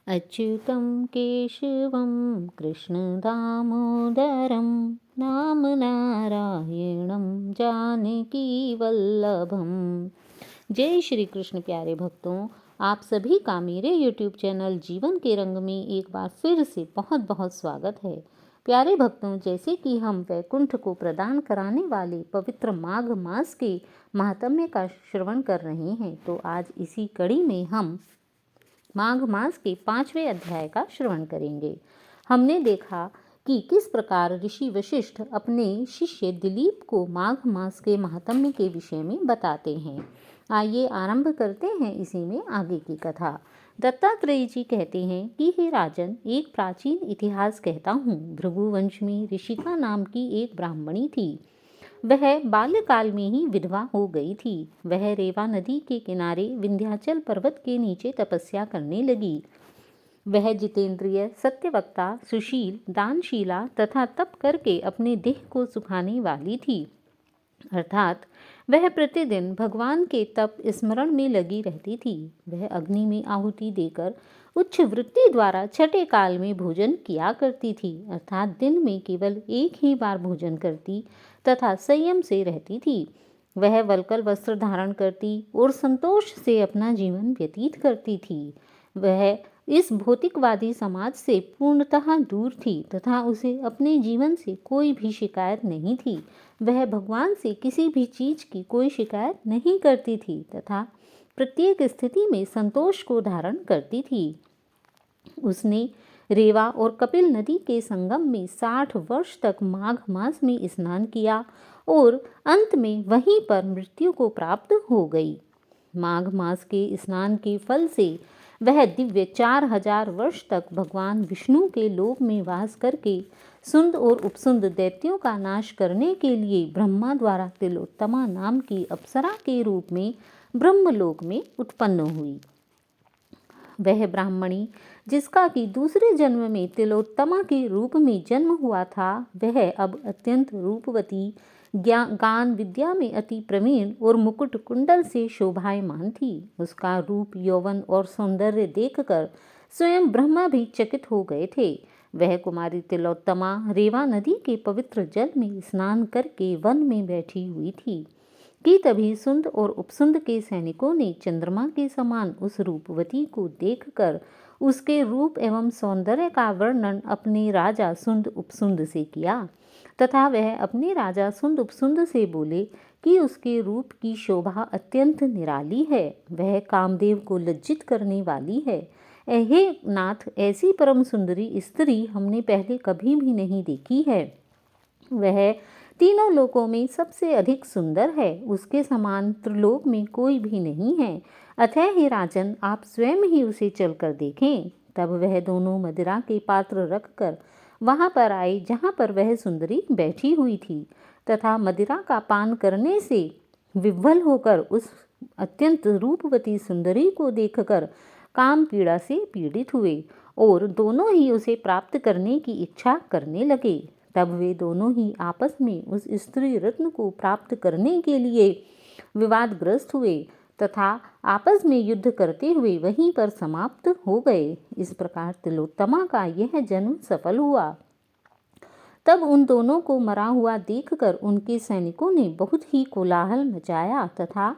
अच्युतं केशवं कृष्णदामोदरं नाम नारायणं जानकीवल्लभम। जय श्री कृष्ण। प्यारे भक्तों, आप सभी का मेरे YouTube चैनल जीवन के रंग में एक बार फिर से बहुत बहुत स्वागत है। प्यारे भक्तों, जैसे कि हम वैकुंठ को प्रदान कराने वाले पवित्र माघ मास के महात्म्य का श्रवण कर रहे हैं, तो आज इसी कड़ी में हम माघ मास के 5वें अध्याय का श्रवण करेंगे। हमने देखा कि किस प्रकार ऋषि वशिष्ठ अपने शिष्य दिलीप को माघ मास के महात्म्य के विषय में बताते हैं। आइए आरंभ करते हैं इसी में आगे की कथा। दत्तात्रेय जी कहते हैं कि हे राजन, एक प्राचीन इतिहास कहता हूँ। भृगुवंश में ऋषिका नाम की एक ब्राह्मणी थी। वह बाल्यकाल में ही विधवा हो गई थी। वह रेवा नदी के किनारे विंध्याचल पर्वत के नीचे तपस्या करने लगी। वह जितेंद्रिय, सत्यवक्ता, सुशील, दानशीला तथा तप करके अपने देह को सुखाने वाली थी। अर्थात वह प्रतिदिन भगवान के तप स्मरण में लगी रहती थी। वह अग्नि में आहुति देकर उच्च वृत्ति द्वारा छठे काल में भोजन किया करती थी, अर्थात दिन में केवल एक ही बार भोजन करती तथा संयम से रहती थी। वह वल्कल वस्त्र धारण करती और संतोष से अपना जीवन व्यतीत करती थी। वह इस भौतिकवादी समाज से पूर्णतः दूर थी तथा उसे अपने जीवन से कोई भी शिकायत नहीं थी। वह भगवान से किसी भी चीज की कोई शिकायत नहीं करती थी तथा प्रत्येक स्थिति में संतोष को धारण करती थी। उसने रेवा और कपिल नदी के संगम में 60 वर्ष तक माघ मास में स्नान किया और अंत में वहीं पर मृत्यु को प्राप्त हो गई। माघ मास के स्नान के फल से वह दिव्य 4000 वर्ष तक भगवान विष्णु के लोक में वास करके सुंद और उपसुंद दैत्यों का नाश करने के लिए ब्रह्मा द्वारा तिलोत्तमा नाम की अप्सरा के रूप में ब्रह्मलोक में उत्पन्न हुई। वह ब्राह्मणी जिसका कि दूसरे जन्म में तिलोत्तमा के रूप में जन्म हुआ था, वह अब अत्यंत रूपवती, गान विद्या में अति प्रवीण और मुकुट कुंडल से शोभायमान थी। उसका रूप, यौवन और सौंदर्य देखकर स्वयं ब्रह्मा भी चकित हो गए थे। वह कुमारी तिलोत्तमा रेवा नदी के पवित्र जल में स्नान करके वन में बैठी हुई थी कि तभी सुंद और उपसुंद के सैनिकों ने चंद्रमा के समान उस रूपवती को देखकर उसके रूप एवं सौंदर्य का वर्णन अपने राजा सुंद उपसुंद से किया तथा वह अपने राजा सुंद उपसुंद से बोले कि उसके रूप की शोभा अत्यंत निराली है, वह कामदेव को लज्जित करने वाली है। हे नाथ, ऐसी परम सुंदरी स्त्री हमने पहले कभी भी नहीं देखी है। वह तीनों लोकों में सबसे अधिक सुंदर है, उसके समान त्रिलोक में कोई भी नहीं है। अतः हे राजन, आप स्वयं ही उसे चलकर देखें। तब वह दोनों मदिरा के पात्र रखकर वहां पर आए जहां पर वह सुंदरी बैठी हुई थी तथा मदिरा का पान करने से विह्वल होकर उस अत्यंत रूपवती सुंदरी को देखकर काम पीड़ा से पीड़ित हुए और दोनों ही उसे प्राप्त करने की इच्छा करने लगे। तब वे दोनों ही आपस में उस स्त्री रत्न को प्राप्त करने के लिए विवादग्रस्त हुए तथा आपस में युद्ध करते हुए वहीं पर समाप्त हो गए। इस प्रकार तिलोत्तमा का यह जन्म सफल हुआ। तब उन दोनों को मरा हुआ देखकर उनके सैनिकों ने बहुत ही कोलाहल मचाया तथा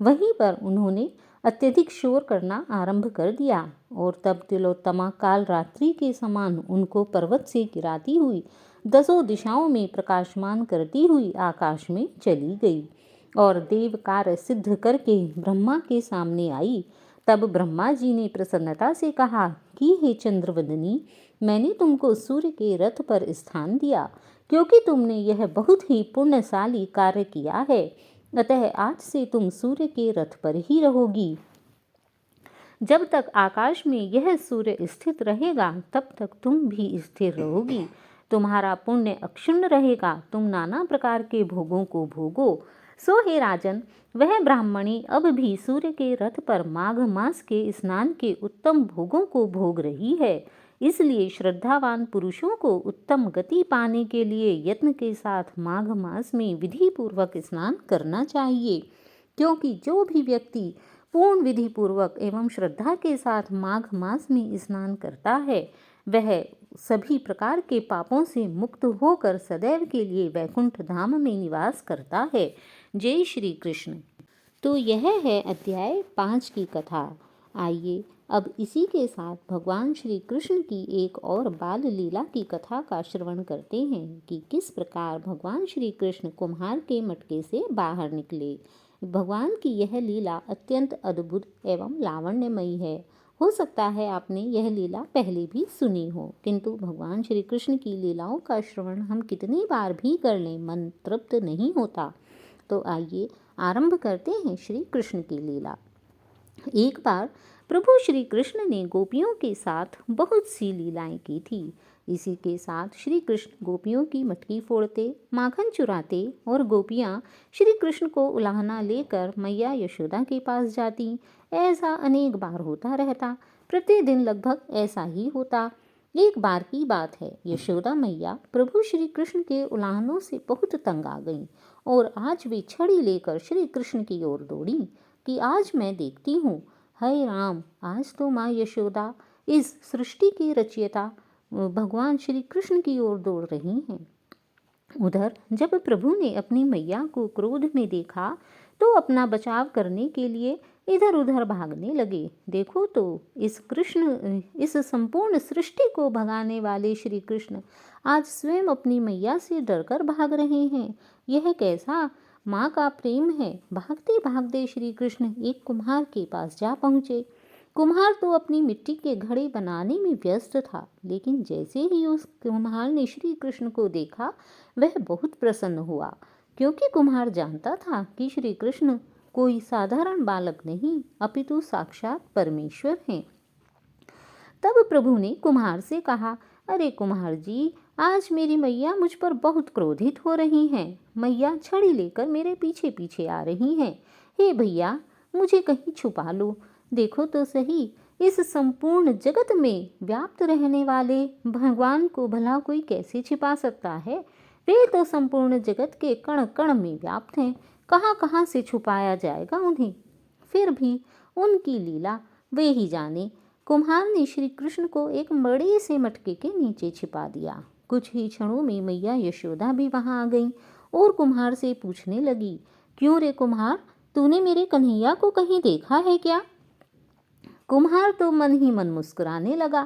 वहीं पर उन्होंने अत्यधिक शोर करना आरंभ कर दिया और तब तिलोत्तमा काल रात्रि के समान उनको पर्वत से गिराती हुई 10 दिशाओं में प्रकाशमान करती हुई आकाश में चली गई और देव कार्य सिद्ध करके ब्रह्मा के सामने आई। तब ब्रह्मा जी ने प्रसन्नता से कहा कि हे चंद्रवदनी, मैंने तुमको सूर्य के रथ पर स्थान दिया क्योंकि तुमने यह बहुत ही पुण्यशाली कार्य किया है। अतः आज से तुम सूर्य के रथ पर ही रहोगी। जब तक आकाश में यह सूर्य स्थित रहेगा तब तक तुम भी स्थिर रहोगी। तुम्हारा पुण्य अक्षुण्ण रहेगा, तुम नाना प्रकार के भोगों को भोगो। सो हे राजन, वह ब्राह्मणी अब भी सूर्य के रथ पर माघ मास के स्नान के उत्तम भोगों को भोग रही है। इसलिए श्रद्धावान पुरुषों को उत्तम गति पाने के लिए यत्न के साथ माघ मास में विधि पूर्वक स्नान करना चाहिए, क्योंकि जो भी व्यक्ति पूर्ण विधि पूर्वक एवं श्रद्धा के साथ माघ मास में स्नान करता है, वह सभी प्रकार के पापों से मुक्त होकर सदैव के लिए वैकुंठ धाम में निवास करता है। जय श्री कृष्ण। तो यह है अध्याय 5 की कथा। आइए अब इसी के साथ भगवान श्री कृष्ण की एक और बाल लीला की कथा का श्रवण करते हैं कि किस प्रकार भगवान श्री कृष्ण कुम्हार के मटके से बाहर निकले। भगवान की यह लीला अत्यंत अद्भुत एवं लावण्यमयी है। हो सकता है आपने यह लीला पहले भी सुनी हो, किंतु भगवान श्री कृष्ण की लीलाओं का श्रवण हम कितनी बार भी कर लें, मन तृप्त नहीं होता। तो आइए आरंभ करते हैं श्री कृष्ण की लीला। एक बार प्रभु श्री कृष्ण ने गोपियों के साथ बहुत सी लीलाएं की थी। इसी के साथ श्री कृष्ण गोपियों की मटकी फोड़ते, माखन चुराते और गोपियां श्री कृष्ण को उलाहना लेकर मैया यशोदा के पास जाती। ऐसा अनेक बार होता रहता, प्रतिदिन लगभग ऐसा ही होता। एक बार की बात है, यशोदा मैया प्रभु श्री कृष्ण के उलाहनों से बहुत तंग आ गईं और आज वे छड़ी लेकर श्री कृष्ण की ओर दौड़ी कि आज मैं देखती हूँ, हे राम, आज तो माँ यशोदा इस सृष्टि के रचयिता भगवान श्री कृष्ण की ओर दौड़ रही हैं। उधर जब प्रभु ने अपनी मैया को क्रोध में देखा तो अपना बचाव करने के लिए इधर उधर भागने लगे। देखो तो इस संपूर्ण सृष्टि को भगाने वाले श्री कृष्ण आज स्वयं अपनी मैया से डरकर भाग रहे हैं। यह कैसा माँ का प्रेम है। भागते भागते श्री कृष्ण एक कुम्हार के पास जा पहुँचे। कुम्हार तो अपनी मिट्टी के घड़े बनाने में व्यस्त था, लेकिन जैसे ही उस कुम्हार ने श्री कृष्ण को देखा वह बहुत प्रसन्न हुआ, क्योंकि कुम्हार जानता था कि श्री कृष्ण कोई साधारण बालक नहीं अपितु साक्षात परमेश्वर हैं। तब प्रभु ने कुम्हार से कहा, अरे कुम्हार जी, आज मेरी मैया मुझ पर बहुत क्रोधित हो रही हैं। मैया छड़ी लेकर मेरे पीछे पीछे आ रही हैं। हे भैया, मुझे कहीं छुपा लो। देखो तो सही, इस संपूर्ण जगत में व्याप्त रहने वाले भगवान को भला कोई कैसे छिपा सकता है। वे तो संपूर्ण जगत के कण कण में व्याप्त हैं, कहाँ कहाँ से छुपाया जाएगा उन्हें। फिर भी उनकी लीला वे ही जाने। कुम्हार ने श्री कृष्ण को एक बड़े से मटके के नीचे छिपा दिया। कुछ ही क्षणों में मैया यशोदा भी वहां आ गई और कुम्हार से पूछने लगी, क्यों रे कुम्हार, तूने मेरे कन्हैया को कहीं देखा है क्या? कुम्हार तो मन ही मन मुस्कुराने लगा,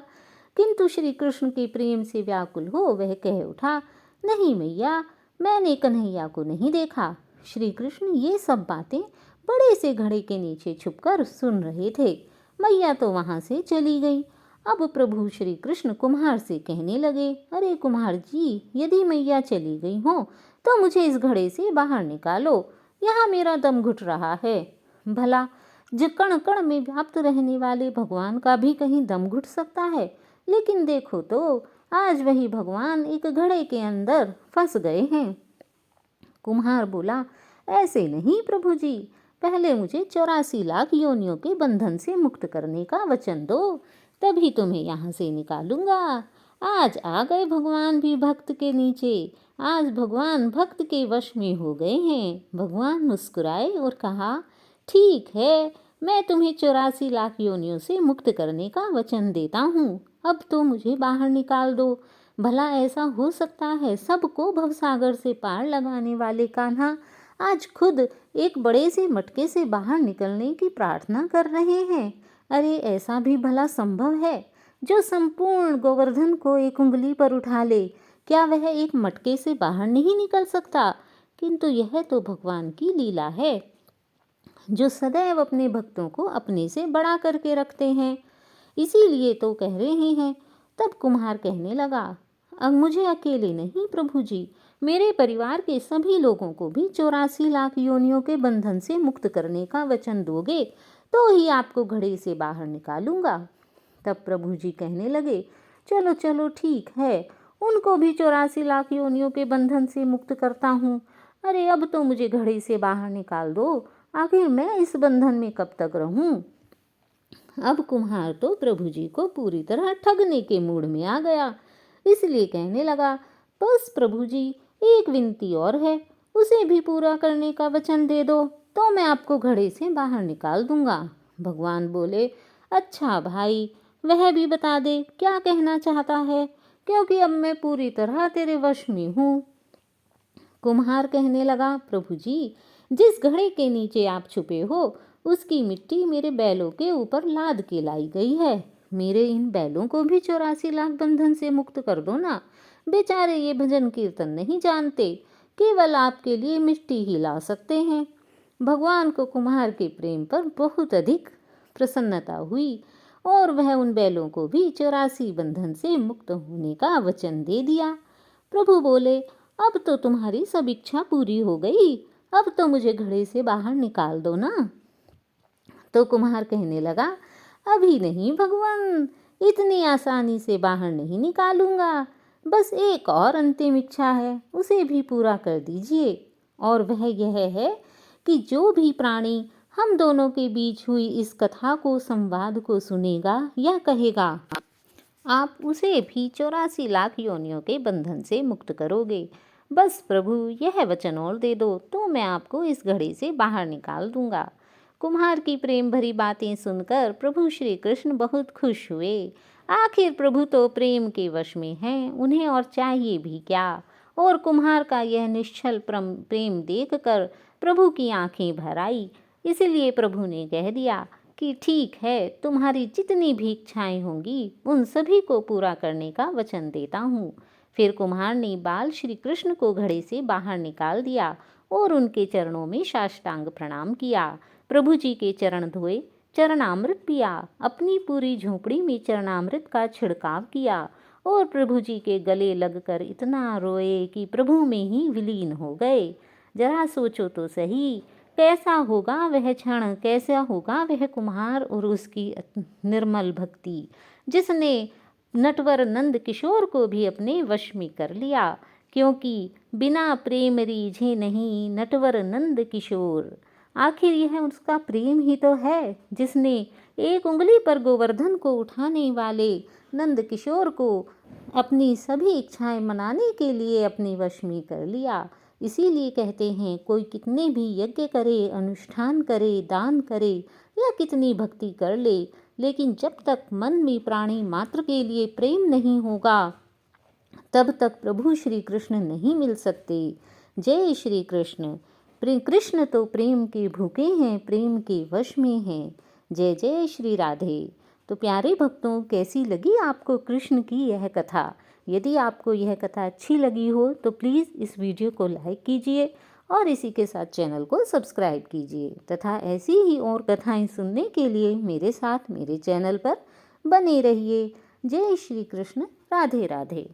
किंतु श्री कृष्ण के प्रेम से व्याकुल हो वह कह उठा, नहीं मैया, मैंने कन्हैया को नहीं देखा। श्री कृष्ण ये सब बातें बड़े से घड़े के नीचे छुपकर सुन रहे थे। मैया तो वहां से चली गई। अब प्रभु श्री कृष्ण कुम्हार से कहने लगे, अरे कुम्हार जी, यदि मैया चली गई हो तो मुझे इस घड़े से बाहर निकालो, यहाँ मेरा दम घुट रहा है। भला जो कण कण में व्याप्त रहने वाले भगवान का भी कहीं दम घुट सकता है, लेकिन देखो तो आज वही भगवान एक घड़े के अंदर फंस गए हैं। कुम्हार बोला, ऐसे नहीं प्रभु जी, पहले मुझे 84 लाख योनियों के बंधन से मुक्त करने का वचन दो, तभी तुम्हें यहाँ से निकालूंगा। आज आ गए भगवान भी भक्त के नीचे, आज भगवान भक्त के वश में हो गए हैं। भगवान मुस्कुराए और कहा, ठीक है, मैं तुम्हें 84 लाख योनियों से मुक्त करने का वचन देता हूँ। अब तो मुझे बाहर निकाल दो। भला ऐसा हो सकता है सबको भवसागर से पार लगाने वाले कान्हा आज खुद एक बड़े से मटके से बाहर निकलने की प्रार्थना कर रहे हैं। अरे ऐसा भी भला संभव है जो संपूर्ण गोवर्धन को एक उंगली पर उठा ले, क्या वह एक मटके से बाहर नहीं निकल सकता? किंतु यह तो भगवान की लीला है, जो सदैव अपने भक्तों को अपने से बड़ा करके रखते हैं, इसीलिए तो कह रहे हैं। तब कुम्हार कहने लगा, अब मुझे अकेले नहीं प्रभु जी, मेरे परिवार के सभी लोगों को भी 84 लाख योनियों के बंधन से मुक्त करने का वचन दोगे तो ही आपको घड़े से बाहर निकालूंगा। तब प्रभु जी कहने लगे, चलो चलो ठीक है, उनको भी 84 लाख योनियों के बंधन से मुक्त करता हूँ। अरे अब तो मुझे घड़े से बाहर निकाल दो, आखिर मैं इस बंधन में कब तक रहूं? अब कुम्हार तो प्रभु जी को पूरी तरह ठगने के मूड में आ गया, इसलिए कहने लगा, बस प्रभु जी, एक विनती और है, उसे भी पूरा करने का वचन दे दो। तो मैं आपको घड़े से बाहर निकाल दूंगा। भगवान बोले, अच्छा भाई, वह भी बता दे क्या कहना चाहता है, क्योंकि अब मैं पूरी तरह तेरे वश में हूँ। कुम्हार कहने लगा, प्रभु जी, जिस घड़े के नीचे आप छुपे हो उसकी मिट्टी मेरे बैलों के ऊपर लाद के लाई गई है। मेरे इन बैलों को भी 84 लाख बंधन से मुक्त कर दो ना। बेचारे ये भजन कीर्तन नहीं जानते, केवल आपके लिए मिट्टी ही ला सकते हैं। भगवान को कुम्हार के प्रेम पर बहुत अधिक प्रसन्नता हुई और वह उन बैलों को भी 84 बंधन से मुक्त होने का वचन दे दिया। प्रभु बोले, अब तो तुम्हारी सब इच्छा पूरी हो गई, अब तो मुझे घड़े से बाहर निकाल दो ना। तो कुम्हार कहने लगा, अभी नहीं भगवान, इतनी आसानी से बाहर नहीं निकालूंगा। बस एक और अंतिम इच्छा है, उसे भी पूरा कर दीजिए। और वह यह है कि जो भी प्राणी हम दोनों के बीच हुई इस कथा को, संवाद को सुनेगा या कहेगा, आप उसे भी 84 लाख योनियों के बंधन से मुक्त करोगे। बस प्रभु यह वचन और दे दो तो मैं आपको इस घड़े से बाहर निकाल दूंगा। कुम्हार की प्रेम भरी बातें सुनकर प्रभु श्री कृष्ण बहुत खुश हुए। आखिर प्रभु तो प्रेम के वश में हैं, उन्हें और चाहिए भी क्या। और कुम्हार का यह निश्चल प्रेम देखकर प्रभु की आंखें भर आई। इसलिए प्रभु ने कह दिया कि ठीक है, तुम्हारी जितनी भी इच्छाएं होंगी उन सभी को पूरा करने का वचन देता हूँ। फिर कुम्हार ने बाल श्री कृष्ण को घड़े से बाहर निकाल दिया और उनके चरणों में साष्टांग प्रणाम किया। प्रभु जी के चरण धोए, चरणामृत पिया, अपनी पूरी झोंपड़ी में चरणामृत का छिड़काव किया और प्रभु जी के गले लगकर इतना रोए कि प्रभु में ही विलीन हो गए। जरा सोचो तो सही, कैसा होगा वह क्षण, कैसा होगा वह कुम्हार और उसकी निर्मल भक्ति, जिसने नटवर नंद किशोर को भी अपने वश में कर लिया। क्योंकि बिना प्रेम रीझे नहीं नटवर नंद किशोर। आखिर यह उसका प्रेम ही तो है जिसने एक उंगली पर गोवर्धन को उठाने वाले नंद किशोर को अपनी सभी इच्छाएं मनाने के लिए अपने वश में कर लिया। इसीलिए कहते हैं, कोई कितने भी यज्ञ करे, अनुष्ठान करे, दान करे या कितनी भक्ति कर ले, लेकिन जब तक मन में प्राणी मात्र के लिए प्रेम नहीं होगा तब तक प्रभु श्री कृष्ण नहीं मिल सकते। जय श्री कृष्ण। कृष्ण तो प्रेम के भूखे हैं, प्रेम के वश में हैं। जय जय श्री राधे। तो प्यारे भक्तों, कैसी लगी आपको कृष्ण की यह कथा? यदि आपको यह कथा अच्छी लगी हो तो प्लीज़ इस वीडियो को लाइक कीजिए और इसी के साथ चैनल को सब्सक्राइब कीजिए तथा ऐसी ही और कथाएं सुनने के लिए मेरे साथ मेरे चैनल पर बने रहिए। जय श्री कृष्ण। राधे राधे।